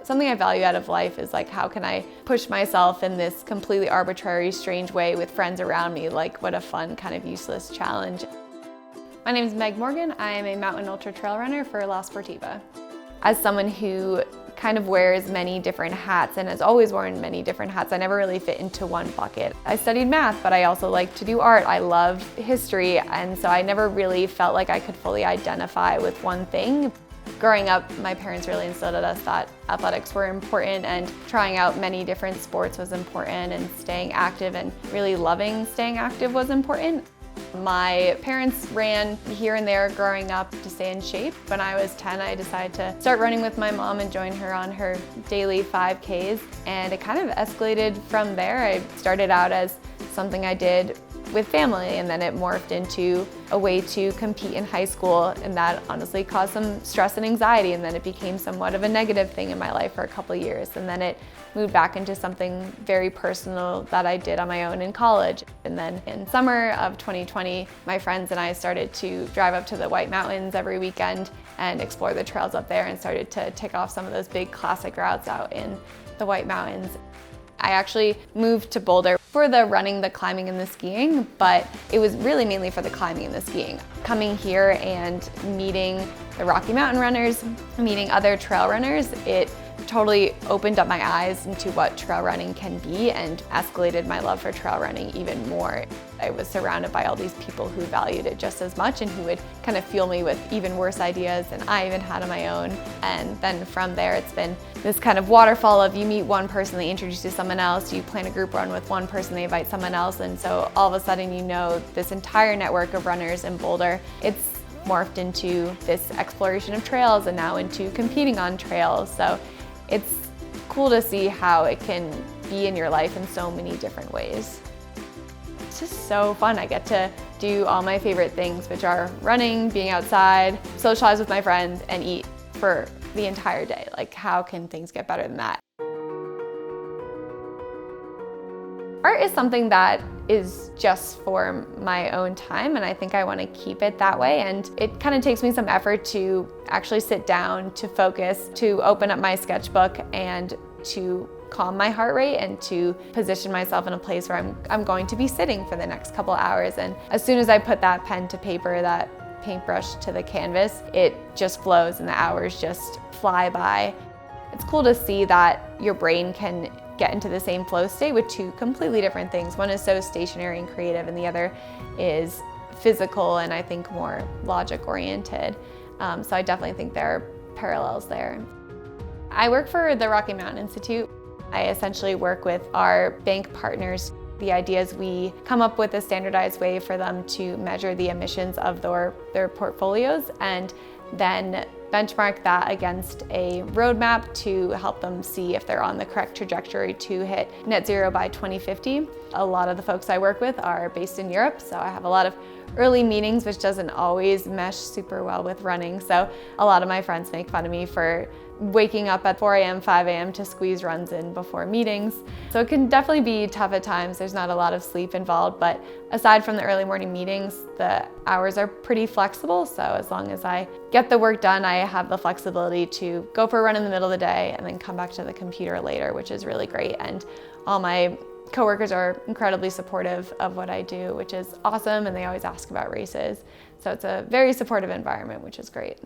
Something I value out of life is like, how can I push myself in this completely arbitrary, strange way with friends around me? Like, what a fun, kind of useless challenge. My name is Meg Morgan. I am a mountain ultra trail runner for La Sportiva. As someone who kind of wears many different hats and has always worn many different hats, I never really fit into one bucket. I studied math, but I also like to do art. I love history, and so I never really felt like I could fully identify with one thing. Growing up, my parents really instilled at us that athletics were important, and trying out many different sports was important, and staying active and really loving staying active was important. My parents ran here and there growing up to stay in shape. When I was 10, I decided to start running with my mom and join her on her daily 5Ks, and it kind of escalated from there. I started out as something I did with family, and then it morphed into a way to compete in high school, and that honestly caused some stress and anxiety, and then it became somewhat of a negative thing in my life for a couple of years, and then it moved back into something very personal that I did on my own in college. And then in summer of 2020, my friends and I started to drive up to the White Mountains every weekend and explore the trails up there, and started to tick off some of those big classic routes out in the White Mountains. I actually moved to Boulder for the running, the climbing, and the skiing, but it was really mainly for the climbing and the skiing. Coming here and meeting the Rocky Mountain runners, meeting other trail runners, it totally opened up my eyes into what trail running can be and escalated my love for trail running even more. I was surrounded by all these people who valued it just as much and who would kind of fuel me with even worse ideas than I even had on my own. And then from there, it's been this kind of waterfall of you meet one person, they introduce you to someone else, you plan a group run with one person, they invite someone else, and so all of a sudden you know this entire network of runners in Boulder. It's morphed into this exploration of trails and now into competing on trails. So it's cool to see how it can be in your life in so many different ways. It's just so fun. I get to do all my favorite things, which are running, being outside, socialize with my friends, and eat for the entire day. Like, how can things get better than that? Art is something that is just for my own time, and I think I want to keep it that way. And it kind of takes me some effort to actually sit down, to focus, to open up my sketchbook, and to calm my heart rate, and to position myself in a place where I'm going to be sitting for the next couple hours. And as soon as I put that pen to paper, that paintbrush to the canvas, it just flows and the hours just fly by. It's cool to see that your brain can get into the same flow state with two completely different things. One is so stationary and creative, and the other is physical and I think more logic oriented. So I definitely think there are parallels there. I work for the Rocky Mountain Institute. I essentially work with our bank partners. The idea is we come up with a standardized way for them to measure the emissions of their portfolios, and then benchmark that against a roadmap to help them see if they're on the correct trajectory to hit net zero by 2050. A lot of the folks I work with are based in Europe, so I have a lot of early meetings, which doesn't always mesh super well with running. So a lot of my friends make fun of me for waking up at 4 a.m., 5 a.m. to squeeze runs in before meetings. So it can definitely be tough at times. There's not a lot of sleep involved, but aside from the early morning meetings, the hours are pretty flexible. So as long as I get the work done, I have the flexibility to go for a run in the middle of the day and then come back to the computer later, which is really great. And all my coworkers are incredibly supportive of what I do, which is awesome, and they always ask about races. So it's a very supportive environment, which is great.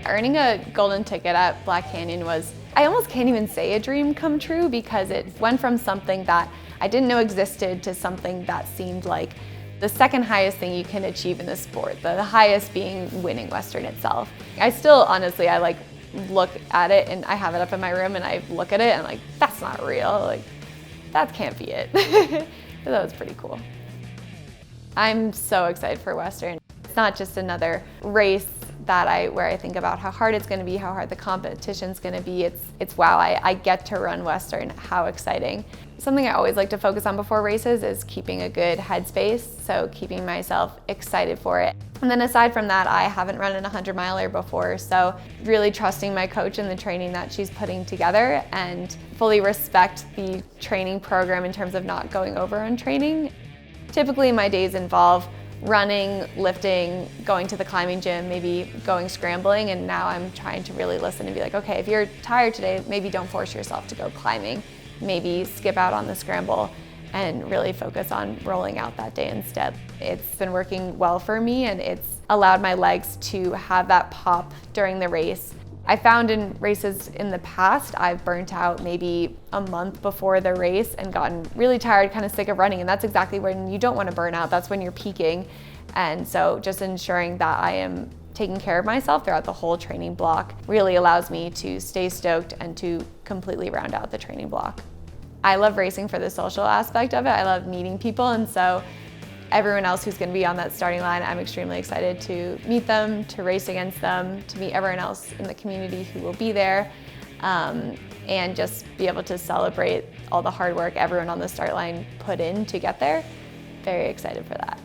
Earning a golden ticket at Black Canyon was, I almost can't even say a dream come true, because it went from something that I didn't know existed to something that seemed like the second highest thing you can achieve in the sport, the highest being winning Western itself. I still, honestly, I look at it, and I have it up in my room, and I look at it and I'm like, that's not real, like that can't be it. So that was pretty cool. I'm so excited for Western. It's not just another race where I think about how hard it's going to be, how hard the competition's going to be. It's wow, I get to run Western, how exciting. Something I always like to focus on before races is keeping a good headspace, so keeping myself excited for it. And then aside from that, I haven't run an 100-miler before, so really trusting my coach and the training that she's putting together, and fully respect the training program in terms of not going over on training. Typically my days involve running, lifting, going to the climbing gym, maybe going scrambling, and now I'm trying to really listen and be like, okay, if you're tired today, maybe don't force yourself to go climbing. Maybe skip out on the scramble and really focus on rolling out that day instead. It's been working well for me, and it's allowed my legs to have that pop during the race. I found in races in the past, I've burnt out maybe a month before the race and gotten really tired, kind of sick of running, and that's exactly when you don't want to burn out. That's when you're peaking. And so just ensuring that I am taking care of myself throughout the whole training block really allows me to stay stoked and to completely round out the training block. I love racing for the social aspect of it. I love meeting people, and so everyone else who's going to be on that starting line, I'm extremely excited to meet them, to race against them, to meet everyone else in the community who will be there, and just be able to celebrate all the hard work everyone on the start line put in to get there. Very excited for that.